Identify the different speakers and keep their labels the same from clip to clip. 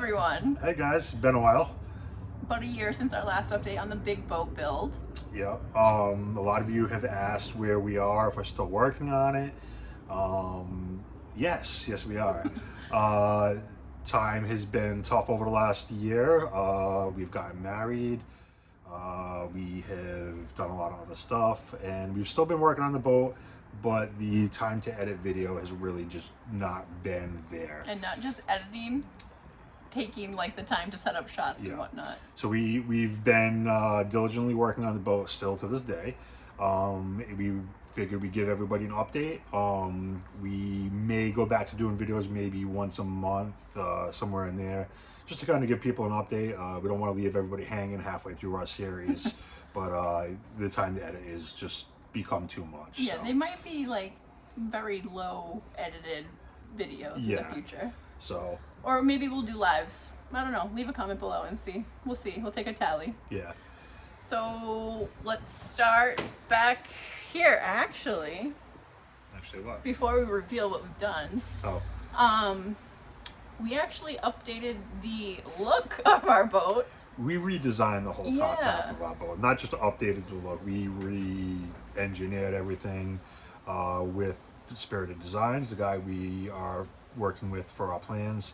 Speaker 1: everyone.
Speaker 2: Hey guys, it's been a while.
Speaker 1: About a year since our last update on the big boat build.
Speaker 2: Yeah. A lot of you have asked where we are, if we're still working on it. Yes, we are. Time has been tough over the last year. We've gotten married. We have done a lot of other stuff, and we've still been working on the boat, but the time to edit video has really just not been there.
Speaker 1: And not just editing, taking like the time to set up shots and whatnot.
Speaker 2: So we've been diligently working on the boat still to this day. We figured we'd give everybody an update. We may go back to doing videos maybe once a month, somewhere in there, just to kind of give people an update. We don't want to leave everybody hanging halfway through our series, but the time to edit is just become too much.
Speaker 1: Yeah,
Speaker 2: so.
Speaker 1: They might be like very low edited videos in the future.
Speaker 2: So.
Speaker 1: Or maybe we'll do lives. I don't know. Leave a comment below and see. We'll see. We'll take a tally.
Speaker 2: Yeah.
Speaker 1: So let's start back here, actually.
Speaker 2: Actually what?
Speaker 1: Before we reveal what we've done.
Speaker 2: Oh.
Speaker 1: We actually updated the look of our boat.
Speaker 2: We redesigned the whole top half of our boat. Not just updated the look. We re-engineered everything with Spirited Designs, the guy we are working with for our plans.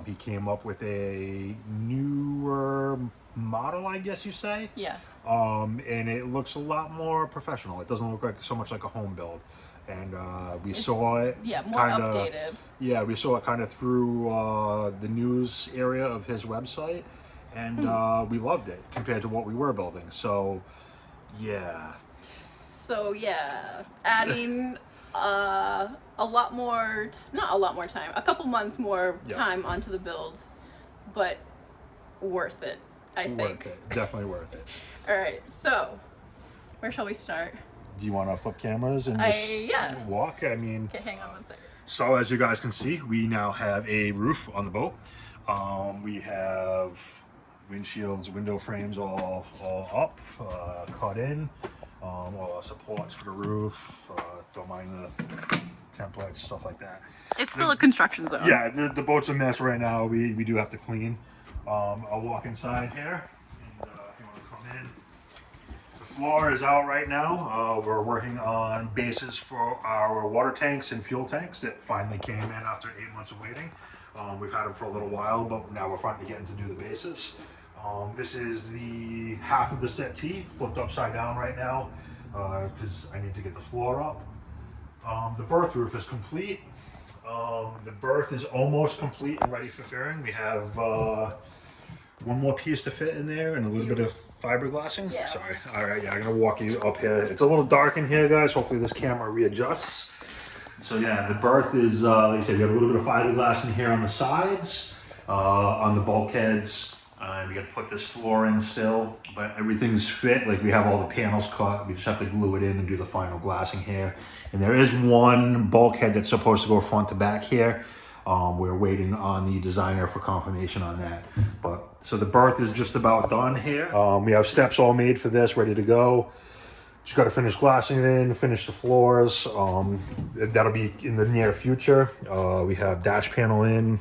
Speaker 2: He came up with a newer model, I guess you say.
Speaker 1: Yeah.
Speaker 2: And it looks a lot more professional. It doesn't look like so much like a home build. And we saw it.
Speaker 1: Yeah, more updated.
Speaker 2: Yeah, we saw it kind of through the news area of his website, and we loved it compared to what we were building. So, yeah.
Speaker 1: So yeah, adding a lot more, not a lot more time, a couple months more time onto the build, but worth it, I think.
Speaker 2: Worth it, definitely worth it.
Speaker 1: All right, so where shall we start?
Speaker 2: Do you want to flip cameras and just walk? I mean,
Speaker 1: okay, hang on one second.
Speaker 2: So as you guys can see, we now have a roof on the boat. We have windshields, window frames all up, cut in. All our supports for the roof. Don't mind the templates, stuff like that.
Speaker 1: It's still a construction zone.
Speaker 2: Yeah, the boat's a mess right now. We do have to clean. I'll walk inside here, and if you want to come in. The floor is out right now. We're working on bases for our water tanks and fuel tanks that finally came in after 8 months of waiting. We've had them for a little while, but now we're finally getting to do the bases. This is the half of the settee flipped upside down right now because I need to get the floor up. The berth roof is complete. The berth is almost complete and ready for fairing. We have one more piece to fit in there and a little bit of fiberglassing.
Speaker 1: Yeah.
Speaker 2: Sorry. All right, I'm gonna walk you up here. It's a little dark in here, guys. Hopefully this camera readjusts. So yeah, the berth is, like I said, we have a little bit of fiberglass in here on the sides, on the bulkheads. We got to put this floor in still, but everything's fit. Like we have all the panels cut. We just have to glue it in and do the final glassing here. And there is one bulkhead that's supposed to go front to back here. We're waiting on the designer for confirmation on that. But so the berth is just about done here. We have steps all made for this, ready to go. Just got to finish glassing it in, finish the floors. That'll be in the near future. We have dash panel in,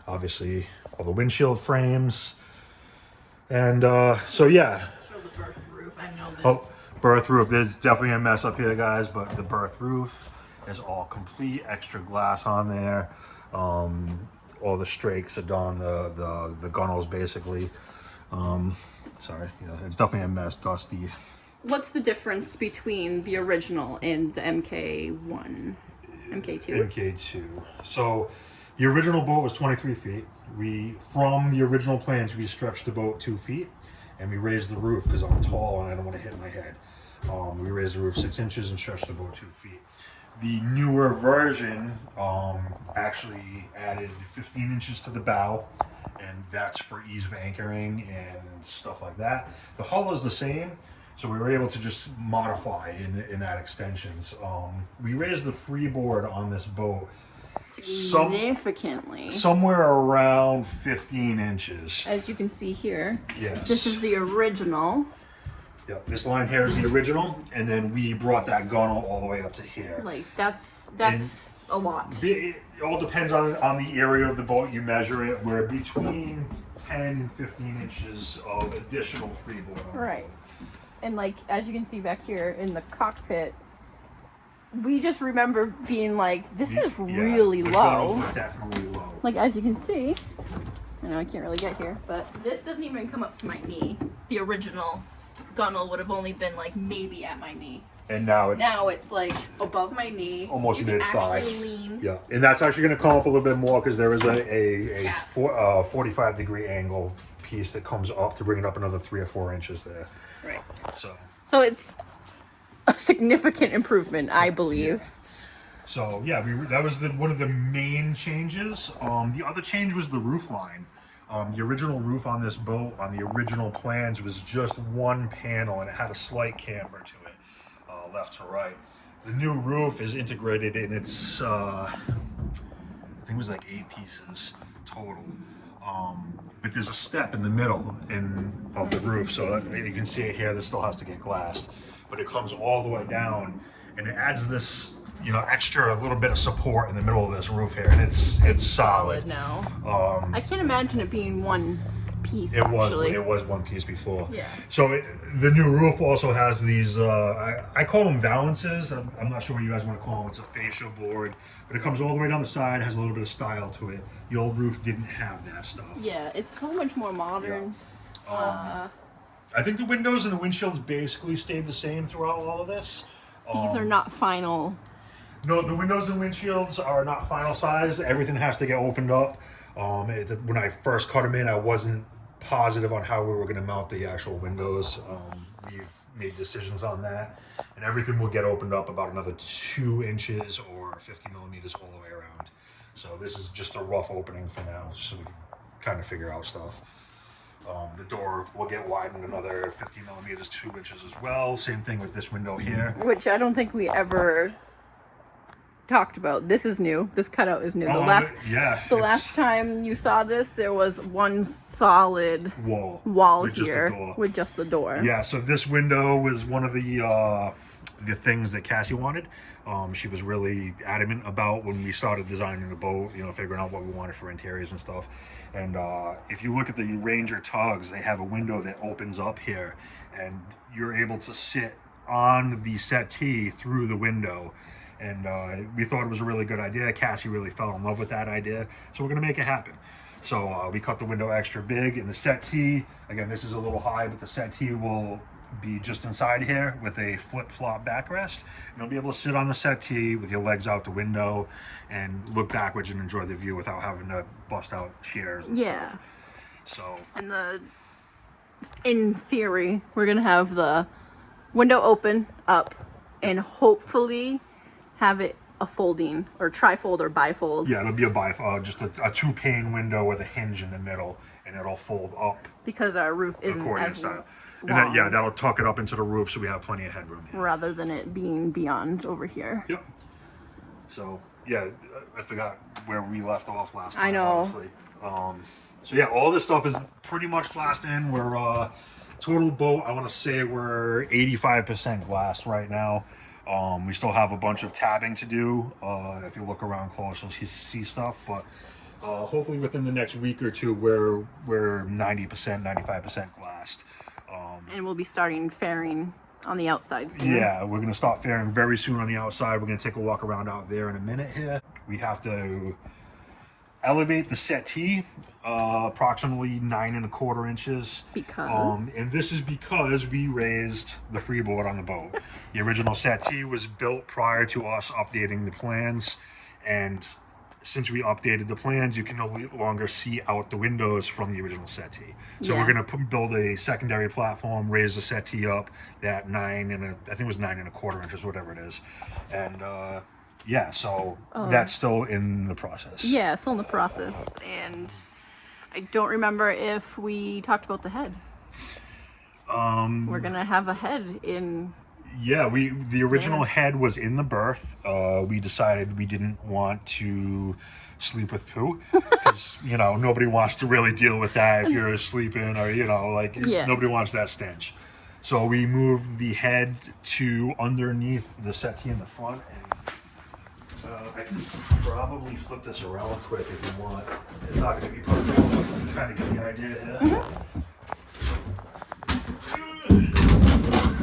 Speaker 2: obviously all the windshield frames. And so yeah.
Speaker 1: Show the berth roof. I know this.
Speaker 2: Oh, berth roof. There's definitely a mess up here, guys, but the berth roof is all complete. Extra glass on there. All the strakes are done. The gunnels basically. Sorry, yeah, it's definitely a mess. Dusty.
Speaker 1: What's the difference between the original and the MK1, MK2?
Speaker 2: MK2. So the original boat was 23 feet. From the original plans, we stretched the boat 2 feet, and we raised the roof because I'm tall and I don't want to hit my head. We raised the roof 6 inches and stretched the boat 2 feet. The newer version actually added 15 inches to the bow, and that's for ease of anchoring and stuff like that. The hull is the same, so we were able to just modify and add extensions. We raised the freeboard on this boat
Speaker 1: significantly.
Speaker 2: Somewhere around 15 inches.
Speaker 1: As you can see here.
Speaker 2: Yes.
Speaker 1: This is the original.
Speaker 2: Yep. This line here is the original, and then we brought that gunnel all the way up to here.
Speaker 1: Like that's a lot.
Speaker 2: It all depends on the area of the boat you measure it. We're between 10 and 15 inches of additional freeboard.
Speaker 1: Right. And like, as you can see back here in the cockpit, we just remember being like, this is really low.
Speaker 2: Definitely low.
Speaker 1: Like, as you can see, I know I can't really get here, but this doesn't even come up to my knee. The original gunnel would have only been like maybe at my knee.
Speaker 2: And now
Speaker 1: it's like above my knee.
Speaker 2: Almost mid-thigh.
Speaker 1: Lean.
Speaker 2: Yeah, and that's actually going to come up a little bit more because there is a 45-degree angle piece that comes up to bring it up another 3 or 4 inches there.
Speaker 1: Right.
Speaker 2: So
Speaker 1: it's a significant improvement, I believe.
Speaker 2: Yeah. So yeah, that was one of the main changes. The other change was the roof line. The original roof on this boat, on the original plans, was just one panel, and it had a slight camber to it, left to right. The new roof is integrated, and it's I think it was like 8 pieces total. But there's a step in the middle of the roof, so you can see it here. This still has to get glassed, but it comes all the way down, and it adds this, extra little bit of support in the middle of this roof here, and it's solid
Speaker 1: now. I can't imagine it being one piece.
Speaker 2: It was one piece before.
Speaker 1: Yeah.
Speaker 2: So the new roof also has these. I call them valances. I'm not sure what you guys want to call them. It's a fascia board, but it comes all the way down the side. Has a little bit of style to it. The old roof didn't have that stuff.
Speaker 1: Yeah, it's so much more modern.
Speaker 2: Yeah. I think the windows and the windshields basically stayed the same throughout all of this.
Speaker 1: These are not final.
Speaker 2: No, the windows and windshields are not final size. Everything has to get opened up. When I first cut them in, I wasn't positive on how we were going to mount the actual windows. We've made decisions on that, and everything will get opened up about another 2 inches or 50 millimeters all the way around. So this is just a rough opening for now, so we can kind of figure out stuff. The door will get widened another 50 millimeters, 2 inches as well. Same thing with this window here.
Speaker 1: Which I don't think we ever talked about. This is new. This cutout is new. The last time you saw this, there was one solid wall here with just the door.
Speaker 2: Yeah, so this window was one of the things that Cassie wanted. She was really adamant about when we started designing the boat, figuring out what we wanted for interiors and stuff. And if you look at the Ranger tugs, they have a window that opens up here, and you're able to sit on the settee through the window. And we thought it was a really good idea. Cassie really fell in love with that idea, so we're gonna make it happen. So we cut the window extra big, and the settee, again, this is a little high, but the settee will be just inside here with a flip-flop backrest. And you'll be able to sit on the settee with your legs out the window and look backwards and enjoy the view without having to bust out chairs and stuff. So,
Speaker 1: and in theory, we're gonna have the window open up and hopefully have it a folding or trifold or bifold.
Speaker 2: Yeah, it'll be a bifold, just a 2-pane window with a hinge in the middle, and it'll fold up.
Speaker 1: Because our roof isn't as
Speaker 2: style. And that'll tuck it up into the roof, so we have plenty of headroom here.
Speaker 1: Rather than it being beyond over here.
Speaker 2: Yep. So yeah, I forgot where we left off last time.
Speaker 1: I know.
Speaker 2: Honestly. So yeah, all this stuff is pretty much glassed in. We're total boat. I want to say we're 85% glassed right now. We still have a bunch of tabbing to do. If you look around close, you'll see stuff. But hopefully within the next week or two, we're 90%, 95% glassed.
Speaker 1: And we'll be starting fairing on the outside soon.
Speaker 2: Yeah, we're going to start fairing very soon on the outside. We're going to take a walk around out there in a minute here. We have to elevate the settee approximately 9 1/4 inches.
Speaker 1: Because?
Speaker 2: And this is because we raised the freeboard on the boat. The original settee was built prior to us updating the plans, and since we updated the plans, you can no longer see out the windows from the original settee. So we're going to build a secondary platform, raise the settee up that I think it was 9 1/4 inches, whatever it is. And so that's still in the process.
Speaker 1: Yeah, still in the process. And I don't remember if we talked about the head. We're going to have a head in...
Speaker 2: Yeah, the original head was in the berth. We decided we didn't want to sleep with poo because nobody wants to really deal with that if you're sleeping or nobody wants that stench. So we moved the head to underneath the settee in the front, and I can probably flip this around quick if you want. It's not going to be perfect, but you can kind of get the idea here.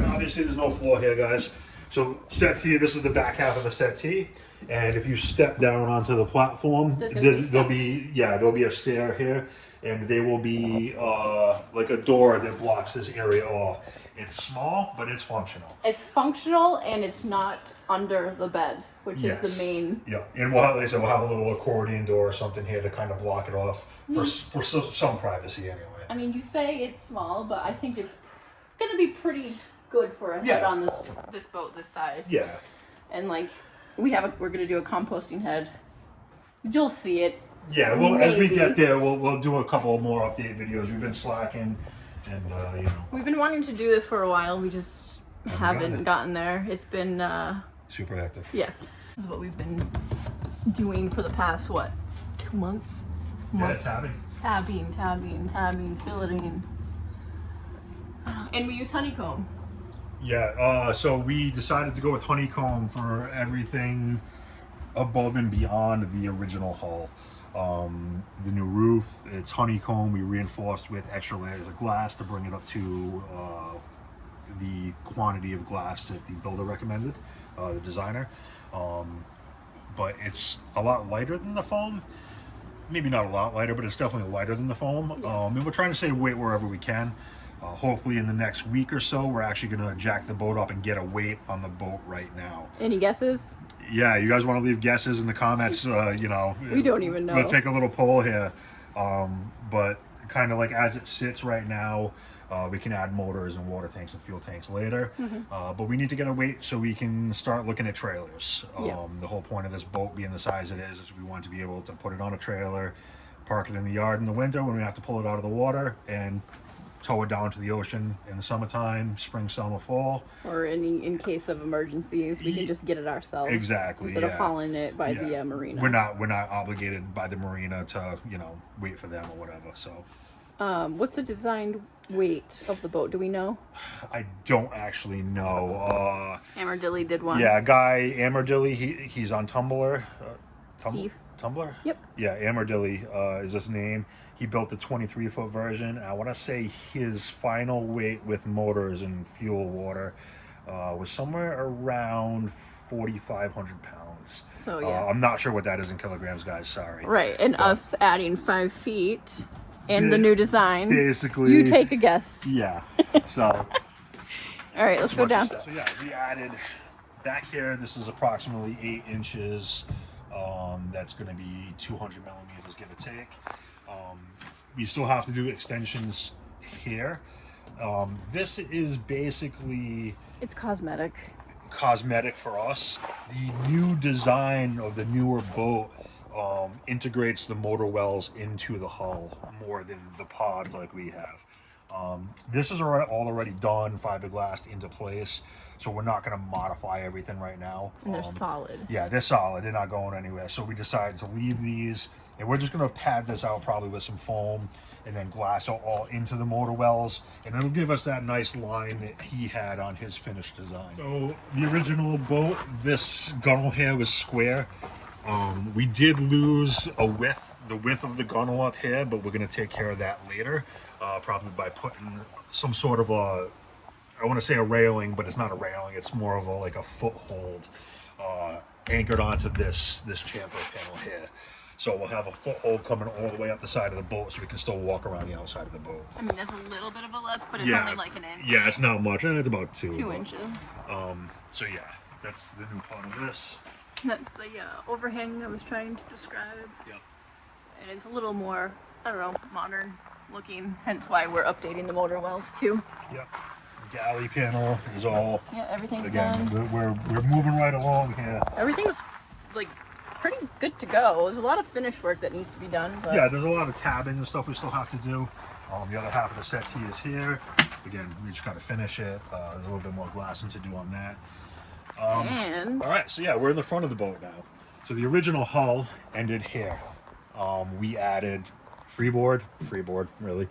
Speaker 2: Obviously, there's no floor here, guys. So settee, this is the back half of the settee, and if you step down onto the platform, there'll be a stair here, and there will be like a door that blocks this area off. It's small, but it's functional.
Speaker 1: It's functional, and it's not under the bed, which is the main.
Speaker 2: Yeah, and we'll have, like I said, we'll have a little accordion door or something here to kind of block it off for some privacy anyway.
Speaker 1: I mean, you say it's small, but I think it's going to be pretty good for a head on this boat this size.
Speaker 2: Yeah.
Speaker 1: And like we're going to do a composting head. You'll see it.
Speaker 2: Yeah, well, maybe. As we get there, we'll do a couple more update videos. We've been slacking, and you know.
Speaker 1: We've been wanting to do this for a while. We just haven't gotten there. It's been
Speaker 2: super hectic.
Speaker 1: Yeah, this is what we've been doing for the past 2 months.
Speaker 2: Yeah, tabbing,
Speaker 1: filleting, and we use honeycomb.
Speaker 2: Yeah, so we decided to go with honeycomb for everything above and beyond the original hull. The new roof, it's honeycomb. We reinforced with extra layers of glass to bring it up to the quantity of glass that the builder recommended, the designer. But it's a lot lighter than the foam. Maybe not a lot lighter, but it's definitely lighter than the foam. And we're trying to save weight wherever we can. Hopefully in the next week or so, we're actually going to jack the boat up and get a weight on the boat right now.
Speaker 1: Any guesses?
Speaker 2: Yeah, you guys want to leave guesses in the comments, you know.
Speaker 1: We don't even know.
Speaker 2: We'll take a little poll here. But kind of like as it sits right now, we can add motors and water tanks and fuel tanks later. But we need to get a weight so we can start looking at trailers. The whole point of this boat being the size it is we want to be able to put it on a trailer, park it in the yard in the winter when we have to pull it out of the water, and tow it down to the ocean in the summertime, spring, summer, fall.
Speaker 1: Or in case of emergencies, we can just get it ourselves.
Speaker 2: Exactly.
Speaker 1: Instead of hauling it by the marina.
Speaker 2: We're not obligated by the marina to, you know, wait for them or whatever. So.
Speaker 1: What's the designed weight of the boat? Do we know?
Speaker 2: I don't actually know.
Speaker 1: Amerdilly did one.
Speaker 2: Yeah, Guy Amerdilly. He's on Tumblr.
Speaker 1: Steve.
Speaker 2: Tumblr?
Speaker 1: Yep.
Speaker 2: Yeah, Amerdilly is his name. He built the 23-foot version. I want to say his final weight with motors and fuel water was somewhere around 4,500 pounds.
Speaker 1: So, yeah.
Speaker 2: I'm not sure what that is in kilograms, guys. Sorry.
Speaker 1: Right, and us adding 5 feet and the new design.
Speaker 2: Basically.
Speaker 1: You take a guess.
Speaker 2: Yeah. So.
Speaker 1: All right, let's go down.
Speaker 2: So, yeah, we added back here. This is approximately 8 inches. That's going to be 200 millimeters, give or take. We still have to do extensions here. This is basically...
Speaker 1: It's cosmetic
Speaker 2: for us. The new design of the newer boat integrates the motor wells into the hull more than the pods like we have. This is already done, fiberglassed into place, so we're not going to modify everything right now.
Speaker 1: And they're solid.
Speaker 2: Yeah, they're solid. They're not going anywhere. So we decided to leave these, and we're just going to pad this out probably with some foam and then glass all into the motor wells, and it'll give us that nice line that he had on his finished design. So the original boat, this gunnel here was square. We did lose the width of the gunnel up here, but we're going to take care of that later, probably by putting some sort of I want to say a railing, but it's not a railing. It's more of like a foothold anchored onto this chamfer panel here. So we'll have a foothold coming all the way up the side of the boat so we can still walk around the outside of the boat.
Speaker 1: I mean, there's a little bit of a lip, but it's only like an inch.
Speaker 2: Yeah, it's not much. It's about 2
Speaker 1: inches.
Speaker 2: So yeah, that's the new part of this.
Speaker 1: That's the overhang I was trying to describe.
Speaker 2: Yep.
Speaker 1: And it's a little more, I don't know, modern looking, hence why we're updating the motor wells too.
Speaker 2: Yep. Galley panel is all.
Speaker 1: Yeah, everything's
Speaker 2: again,
Speaker 1: done.
Speaker 2: We're moving right along here.
Speaker 1: Everything's like pretty good to go. There's a lot of finish work that needs to be done. But
Speaker 2: yeah, there's a lot of tabbing and stuff we still have to do. The other half of the settee is here. Again, we just got to finish it. There's a little bit more glassing to do on that.
Speaker 1: And
Speaker 2: all right, so yeah, we're in the front of the boat now. So the original hull ended here. We added freeboard really,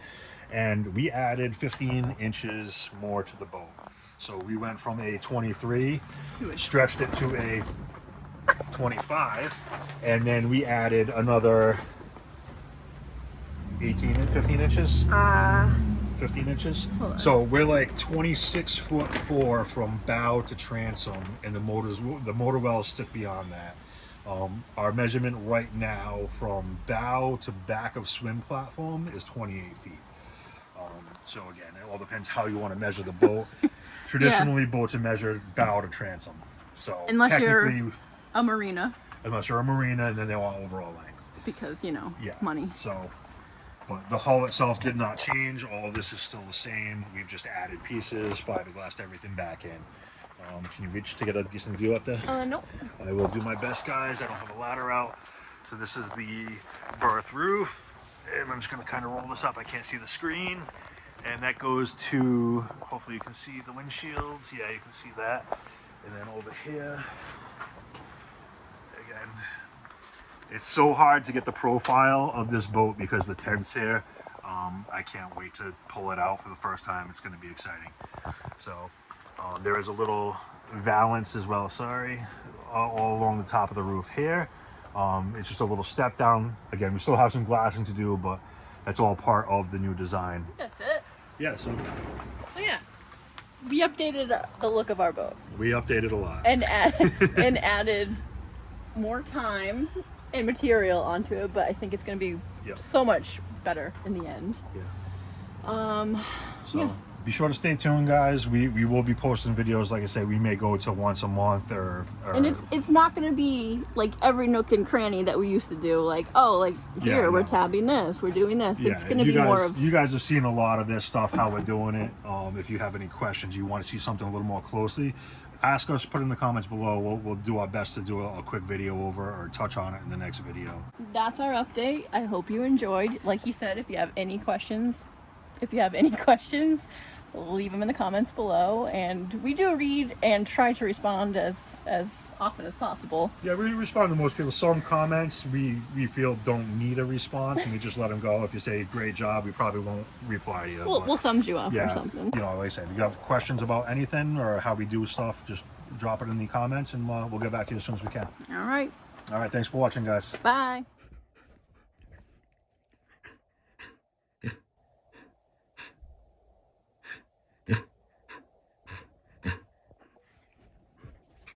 Speaker 2: and we added 15 inches more to the boat. So we went from a 23, stretched it to a 25, and then we added another 15 inches. 15 inches. So we're like 26'4" from bow to transom, and the motor wells stick beyond that. Our measurement right now from bow to back of swim platform is 28 feet. So again, it all depends how you want to measure the boat. Traditionally, boats are measured bow to transom. So
Speaker 1: unless you're a marina.
Speaker 2: Unless you're a marina, and then they want overall length.
Speaker 1: Because, you know, money.
Speaker 2: So, but the hull itself did not change. All of this is still the same. We've just added pieces, fiberglassed everything back in. Can you reach to get a decent view up there?
Speaker 1: Nope.
Speaker 2: I will do my best, guys. I don't have a ladder out. So this is the berth roof. And I'm just going to kind of roll this up. I can't see the screen. And that goes to, hopefully you can see the windshields. Yeah, you can see that. And then over here, again, it's so hard to get the profile of this boat because the tent's here. I can't wait to pull it out for the first time. It's going to be exciting. So there is a little valance as well, all along the top of the roof here. It's just a little step down. Again, we still have some glassing to do, but that's all part of the new design.
Speaker 1: That's it.
Speaker 2: Yeah, so
Speaker 1: yeah, we updated the look of our boat.
Speaker 2: We updated a lot.
Speaker 1: And added more time and material onto it, but I think it's going to be so much better in the end.
Speaker 2: So be sure to stay tuned, guys. We will be posting videos. Like I say, we may go to once a month or
Speaker 1: and it's not going to be like every nook and cranny that we used to do. Like, here we're tabbing this, we're doing this. It's going to be more of.
Speaker 2: You guys have seen a lot of this stuff, how we're doing it. If you have any questions, you want to see something a little more closely, ask us, put in the comments below. We'll do our best to do a quick video over or touch on it in the next video.
Speaker 1: That's our update. I hope you enjoyed. Like he said, if you have any questions, leave them in the comments below, and we do read and try to respond as often as possible.
Speaker 2: Yeah, we respond to most people. Some comments we feel don't need a response, and we just let them go. If you say great job, we probably won't reply to you.
Speaker 1: We'll thumbs you up or something.
Speaker 2: You know, like I said, if you have questions about anything or how we do stuff, just drop it in the comments, and we'll get back to you as soon as we can.
Speaker 1: All right.
Speaker 2: Thanks for watching, guys.
Speaker 1: Bye.